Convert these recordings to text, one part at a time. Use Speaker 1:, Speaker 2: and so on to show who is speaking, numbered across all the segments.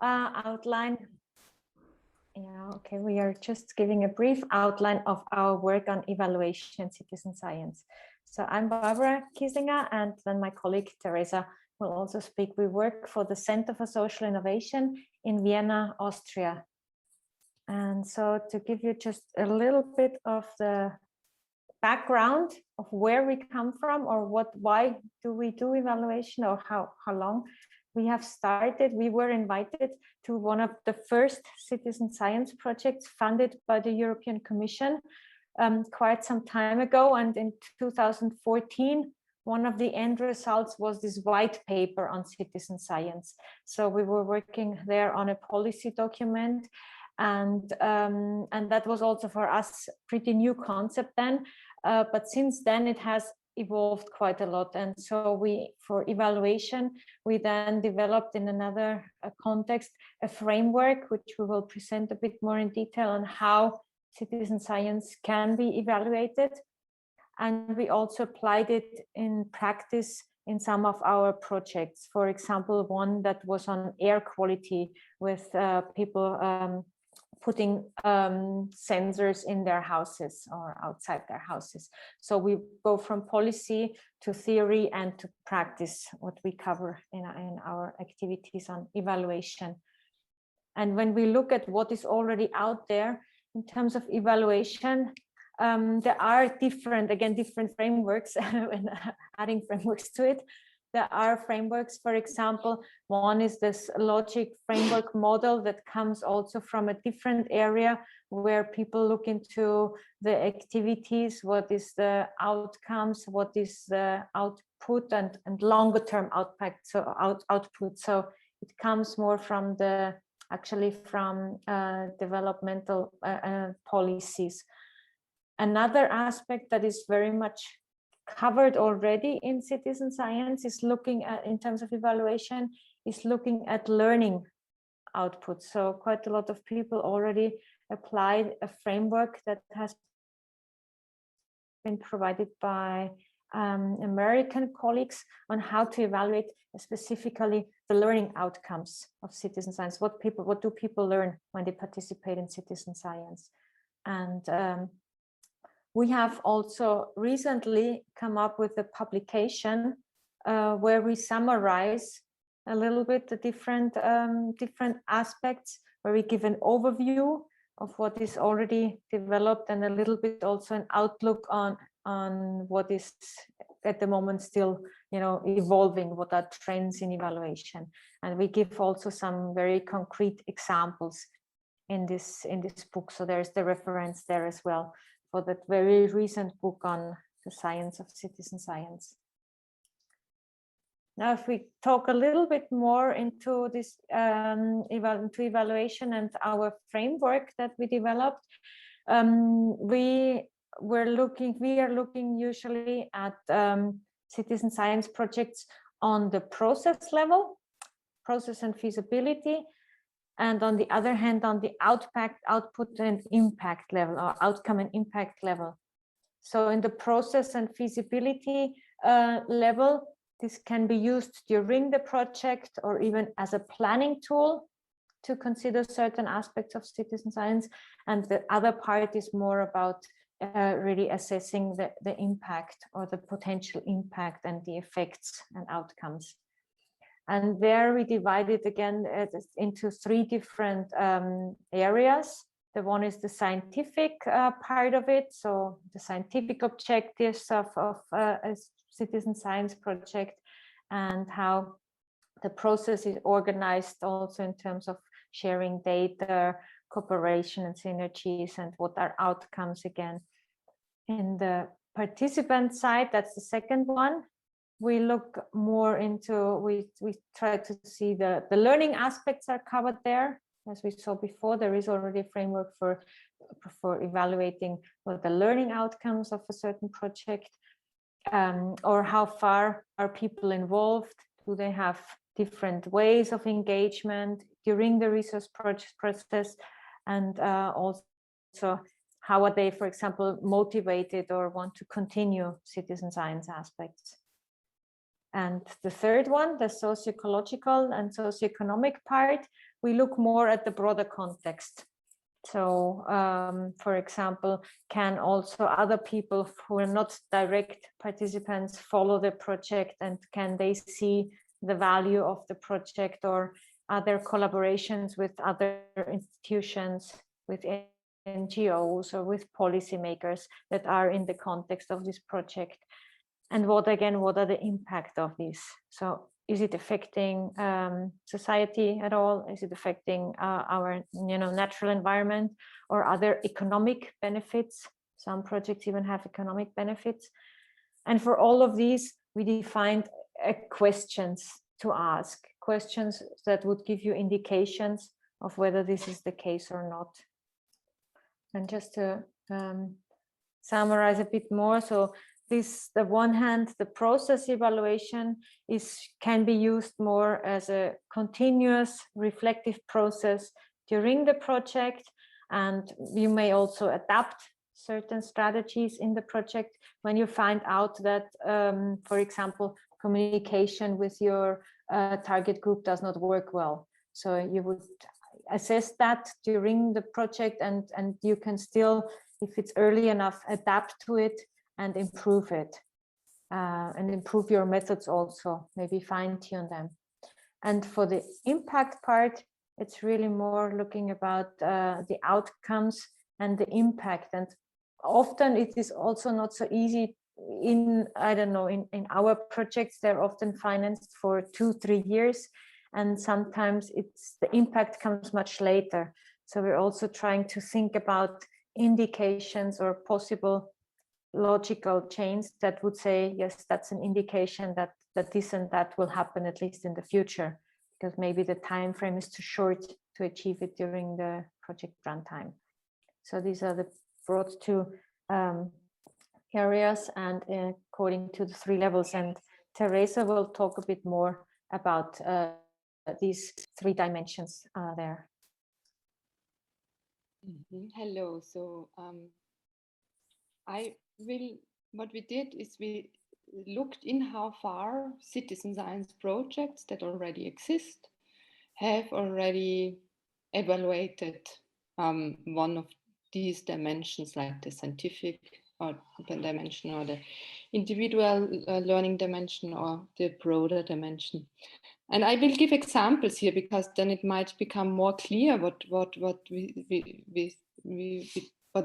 Speaker 1: outline. Yeah, okay, we are just giving a brief outline of our work on evaluation citizen science. So I'm Barbara Kieslinger, and then my colleague Teresa will also speak. We work for the Center for Social Innovation in Vienna, Austria. And so to give you just a little bit of the background of where we come from, or why do we do evaluation, or how long we have started. We were invited to one of the first citizen science projects funded by the European Commission quite some time ago. And in 2014, one of the end results was this white paper on citizen science. So we were working there on a policy document. And that was also for us pretty new concept then. But since then it has evolved quite a lot. And so for evaluation, we then developed in another context a framework, which we will present a bit more in detail on how citizen science can be evaluated. And we also applied it in practice in some of our projects. For example, one that was on air quality with people putting sensors in their houses or outside their houses. So we go from policy to theory and to practice, what we cover in our activities on evaluation. And when we look at what is already out there in terms of evaluation, there are different frameworks, when adding frameworks to it. There are frameworks, for example, one is this logic framework model that comes also from a different area where people look into the activities, what is the outcomes, what is the output and longer term output. So it comes more from developmental policies. Another aspect that is very much covered already in citizen science is looking at, in terms of evaluation, is looking at learning output. So quite a lot of people already applied a framework that has been provided by American colleagues on how to evaluate specifically the learning outcomes of citizen science. What do people learn when they participate in citizen science? And we have also recently come up with a publication where we summarize a little bit the different aspects, where we give an overview of what is already developed and a little bit also an outlook on what is at the moment still, evolving, what are trends in evaluation. And we give also some very concrete examples in this book. So there's the reference there as well, for that very recent book on the science of citizen science. Now, if we talk a little bit more into this evaluation and our framework that we developed, we are looking usually at citizen science projects on the process level, process and feasibility, and on the other hand, on the output and impact level, or outcome and impact level. So in the process and feasibility level, this can be used during the project or even as a planning tool to consider certain aspects of citizen science. And the other part is more about really assessing the impact or the potential impact and the effects and outcomes. And there we divide it again into three different areas. The one is the scientific part of it. So the scientific objectives of a citizen science project, and how the process is organized also in terms of sharing data, cooperation and synergies, and what are outcomes again. In the participant side, that's the second one. We look more into, we try to see the learning aspects are covered there. As we saw before, there is already a framework for evaluating what the learning outcomes of a certain project, or how far are people involved? Do they have different ways of engagement during the research process? And also, how are they, for example, motivated or want to continue citizen science aspects? And the third one, the socio-ecological and socioeconomic part, we look more at the broader context. So, for example, can also other people who are not direct participants follow the project, and can they see the value of the project, or are there collaborations with other institutions, with NGOs or with policymakers that are in the context of this project? And what are the impact of this? So is it affecting society at all? Is it affecting our natural environment, or other economic benefits? Some projects even have economic benefits. And for all of these, we defined questions to ask, questions that would give you indications of whether this is the case or not. And just to summarize a bit more, so this, the one hand, the process evaluation can be used more as a continuous reflective process during the project, and you may also adapt certain strategies in the project when you find out that, for example, communication with your target group does not work well. So you would assess that during the project, and you can still, if it's early enough, adapt to it and improve it, and improve your methods also, maybe fine-tune them. And for the impact part, it's really more looking about the outcomes and the impact. And often it is also not so easy in our projects. They're often financed for 2-3 years, and sometimes the impact comes much later. So we're also trying to think about indications or possible logical chains that would say, yes, that's an indication that this and that will happen, at least in the future, because maybe the time frame is too short to achieve it during the project runtime. So these are the broad two areas, and according to the 3 levels. And Teresa will talk a bit more about these 3 dimensions there.
Speaker 2: Hello. So what we did is we looked in how far citizen science projects that already exist have already evaluated one of these dimensions, like the scientific or dimension, or the individual learning dimension, or the broader dimension. And I will give examples here, because then it might become more clear what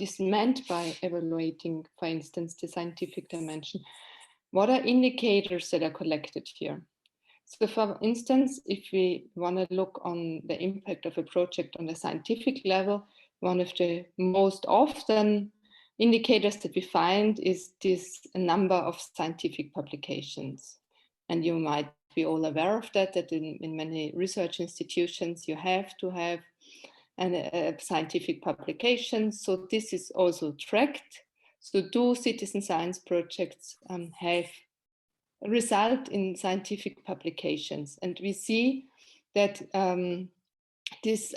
Speaker 2: is meant by evaluating, for instance, the scientific dimension. What are indicators that are collected here? So for instance, if we want to look on the impact of a project on the scientific level, one of the most often indicators that we find is this number of scientific publications. And you might be all aware of that in many research institutions, you have to have scientific publications. So this is also tracked. So do citizen science projects have result in scientific publications? And we see that this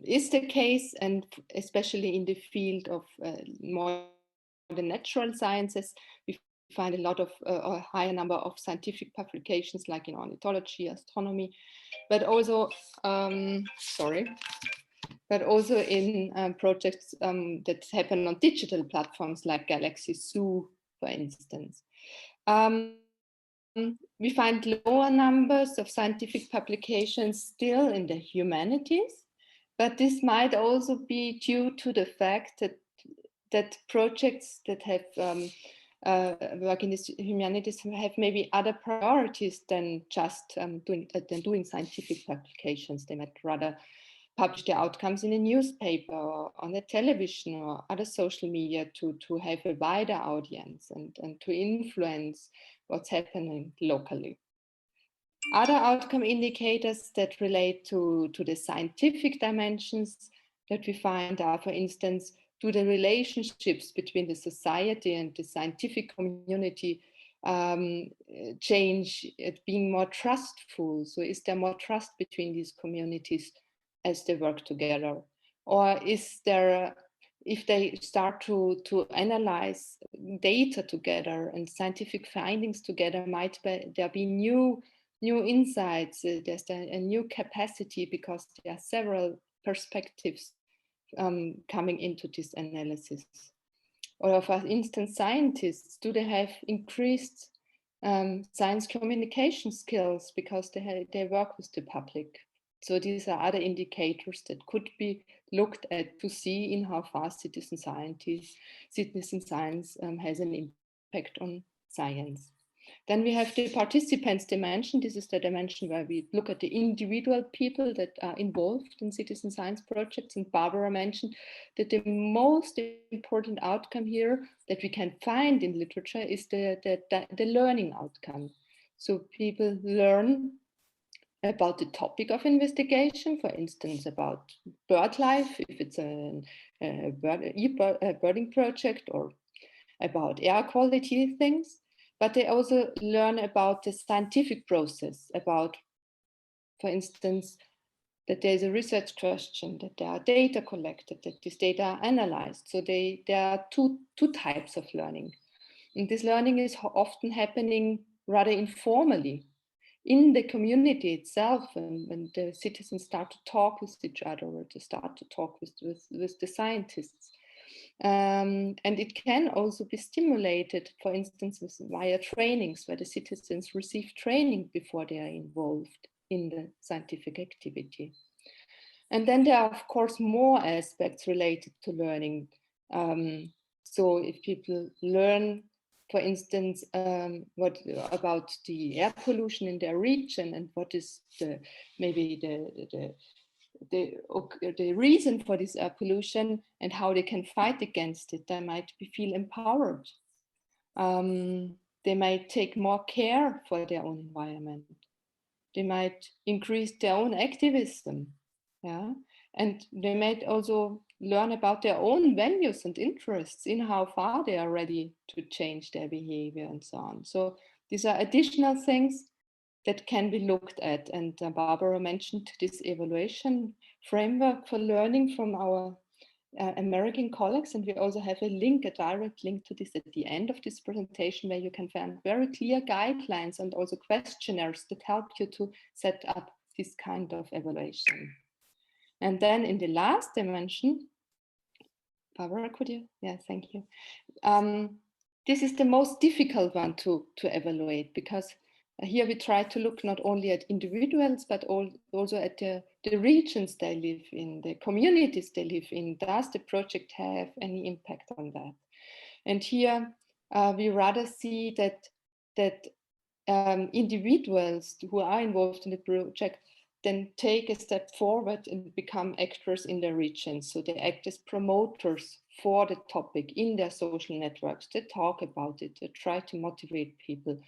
Speaker 2: is the case, and especially in the field of more the natural sciences, we find a lot of a higher number of scientific publications, like in ornithology, astronomy, but also but also in projects that happen on digital platforms like Galaxy Zoo, for instance. We find lower numbers of scientific publications still in the humanities, but this might also be due to the fact that projects that have work in the humanities have maybe other priorities than just doing scientific publications. They might rather publish the outcomes in a newspaper or on the television or other social media to have a wider audience and to influence what's happening locally. Other outcome indicators that relate to the scientific dimensions that we find are, for instance, do the relationships between the society and the scientific community change, being more trustful? So is there more trust between these communities as they work together? Or is there if they start to analyze data together and scientific findings together, might there be new insights. There's a new capacity because there are several perspectives coming into this analysis. Or for instance, scientists, do they have increased science communication skills because they work with the public? So these are other indicators that could be looked at to see in how far citizen science has an impact on science. Then we have the participants dimension. This is the dimension where we look at the individual people that are involved in citizen science projects. And Barbara mentioned that the most important outcome here that we can find in literature is the learning outcome. So people learn about the topic of investigation, for instance, about bird life, if it's a birding project, or about air quality things. But they also learn about the scientific process, about, for instance, that there's a research question, that there are data collected, that these data are analyzed. So there are two types of learning. And this learning is often happening rather informally in the community itself, when the citizens start to talk with each other, or to start to talk with the scientists. And it can also be stimulated, for instance, via trainings, where the citizens receive training before they are involved in the scientific activity. And then there are, of course, more aspects related to learning. So if people learn, for instance, what about the air pollution in their region, and what is maybe the reason for this air pollution, and how they can fight against it, they might feel empowered. They might take more care for their own environment. They might increase their own activism. Yeah, and they might also learn about their own values and interests, in how far they are ready to change their behavior and so on. So these are additional things that can be looked at. And Barbara mentioned this evaluation framework for learning from our American colleagues. And we also have a direct link to this at the end of this presentation, where you can find very clear guidelines and also questionnaires that help you to set up this kind of evaluation. And then in the last dimension, Barbara, could you? Yeah, thank you. This is the most difficult one to evaluate, because here we try to look not only at individuals, but also at the regions they live in, the communities they live in. Does the project have any impact on that? And here we rather see that individuals who are involved in the project then take a step forward and become actors in their regions. So they act as promoters for the topic in their social networks. They talk about it, they try to motivate people.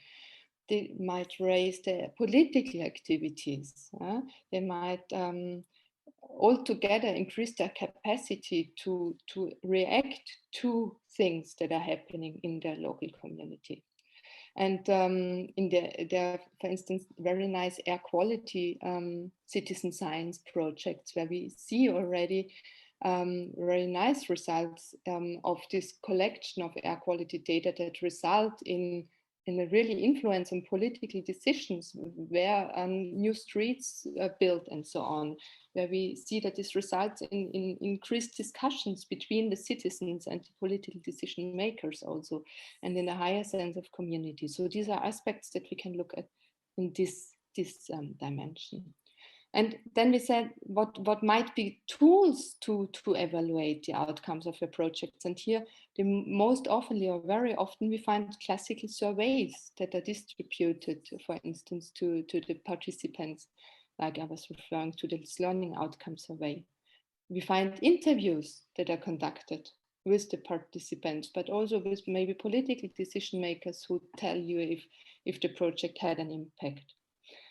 Speaker 2: They might raise their political activities. They might altogether increase their capacity to react to things that are happening in their local community. And there are, for instance, very nice air quality citizen science projects, where we see already very nice results of this collection of air quality data that result in a really influence on political decisions, where new streets are built and so on, where we see that this results in increased discussions between the citizens and the political decision makers also, and in a higher sense of community. So these are aspects that we can look at in this dimension. And then we said what might be tools to evaluate the outcomes of your projects. And here, most often or very often, we find classical surveys that are distributed, for instance, to the participants, like I was referring to this learning outcome survey. We find interviews that are conducted with the participants, but also with maybe political decision makers who tell you if the project had an impact.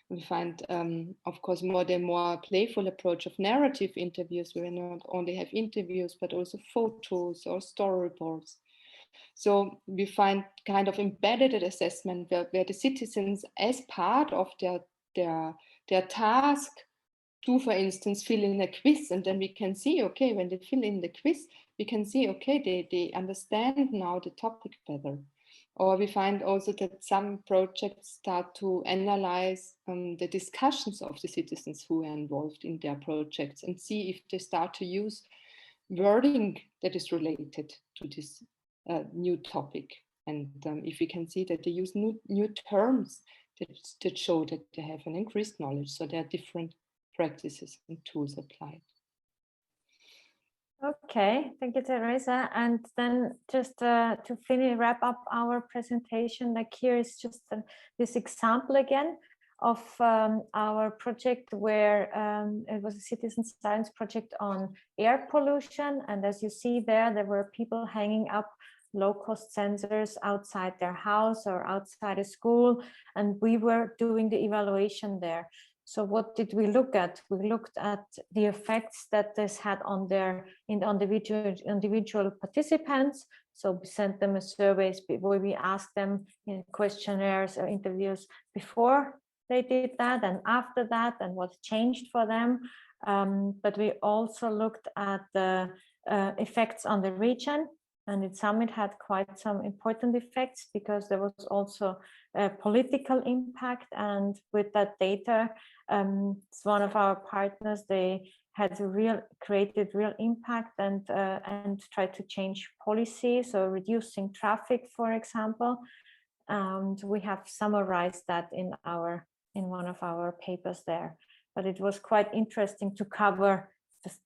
Speaker 2: We find, of course, the more playful approach of narrative interviews, where we not only have interviews, but also photos or storyboards. So we find kind of embedded assessment where the citizens, as part of their task, do, for instance, fill in a quiz, and then we can see, okay, when they fill in the quiz, we can see, okay, they understand now the topic better. Or we find also that some projects start to analyze the discussions of the citizens who are involved in their projects and see if they start to use wording that is related to this new topic. And if we can see that they use new terms that show that they have an increased knowledge. So there are different practices and tools applied.
Speaker 1: Okay, thank you, Teresa. And then just to wrap up our presentation, like here is just this example again of our project where it was a citizen science project on air pollution. And as you see there were people hanging up low-cost sensors outside their house or outside a school, and we were doing the evaluation there. So what did we look at? We looked at the effects that this had on their individual participants. So we sent them a surveys where we asked them in questionnaires or interviews before they did that and after that, and what changed for them. But we also looked at the effects on the region. And in some, it had quite some important effects because there was also a political impact. And with that data, it's one of our partners, they had created real impact and tried to change policy, so reducing traffic, for example. And we have summarized that in one of our papers there. But it was quite interesting to cover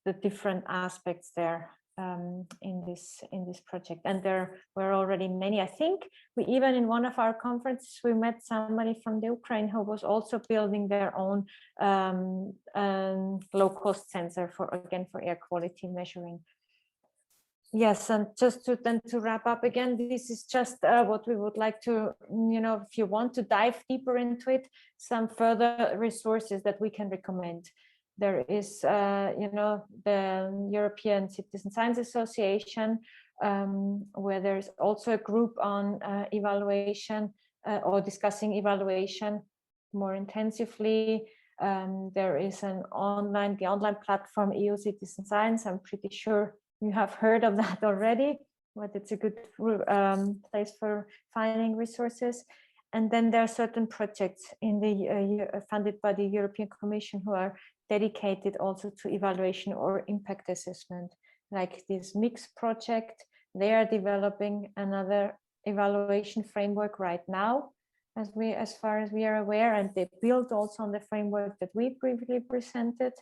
Speaker 1: the different aspects there. In this project, and there were already many. I think we even in one of our conferences we met somebody from the Ukraine who was also building their own low-cost sensor for air quality measuring. Yes, and just to wrap up again, this is just what we would like to, if you want to dive deeper into it, some further resources that we can recommend. There is, the European Citizen Science Association, where there's also a group on evaluation or discussing evaluation more intensively. There is the online platform EU-Citizen.Science. I'm pretty sure you have heard of that already, but it's a good place for finding resources. And then there are certain projects in the funded by the European Commission who are dedicated also to evaluation or impact assessment, like this MIX project. They are developing another evaluation framework right now, as far as we are aware, and they build also on the framework that we previously presented.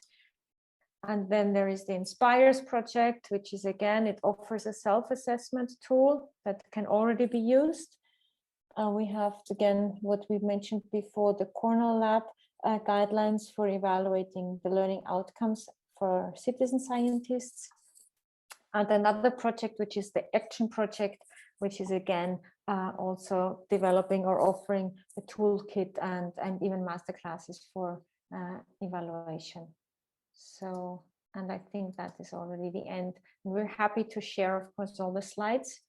Speaker 1: And then there is the Inspires project, which is, again, it offers a self-assessment tool that can already be used. We have, again, what we mentioned before, the Cornell Lab guidelines for evaluating the learning outcomes for citizen scientists. And another project, which is the Action Project, which is, again, also developing or offering a toolkit and even masterclasses for evaluation. So, and I think that is already the end. And we're happy to share, of course, all the slides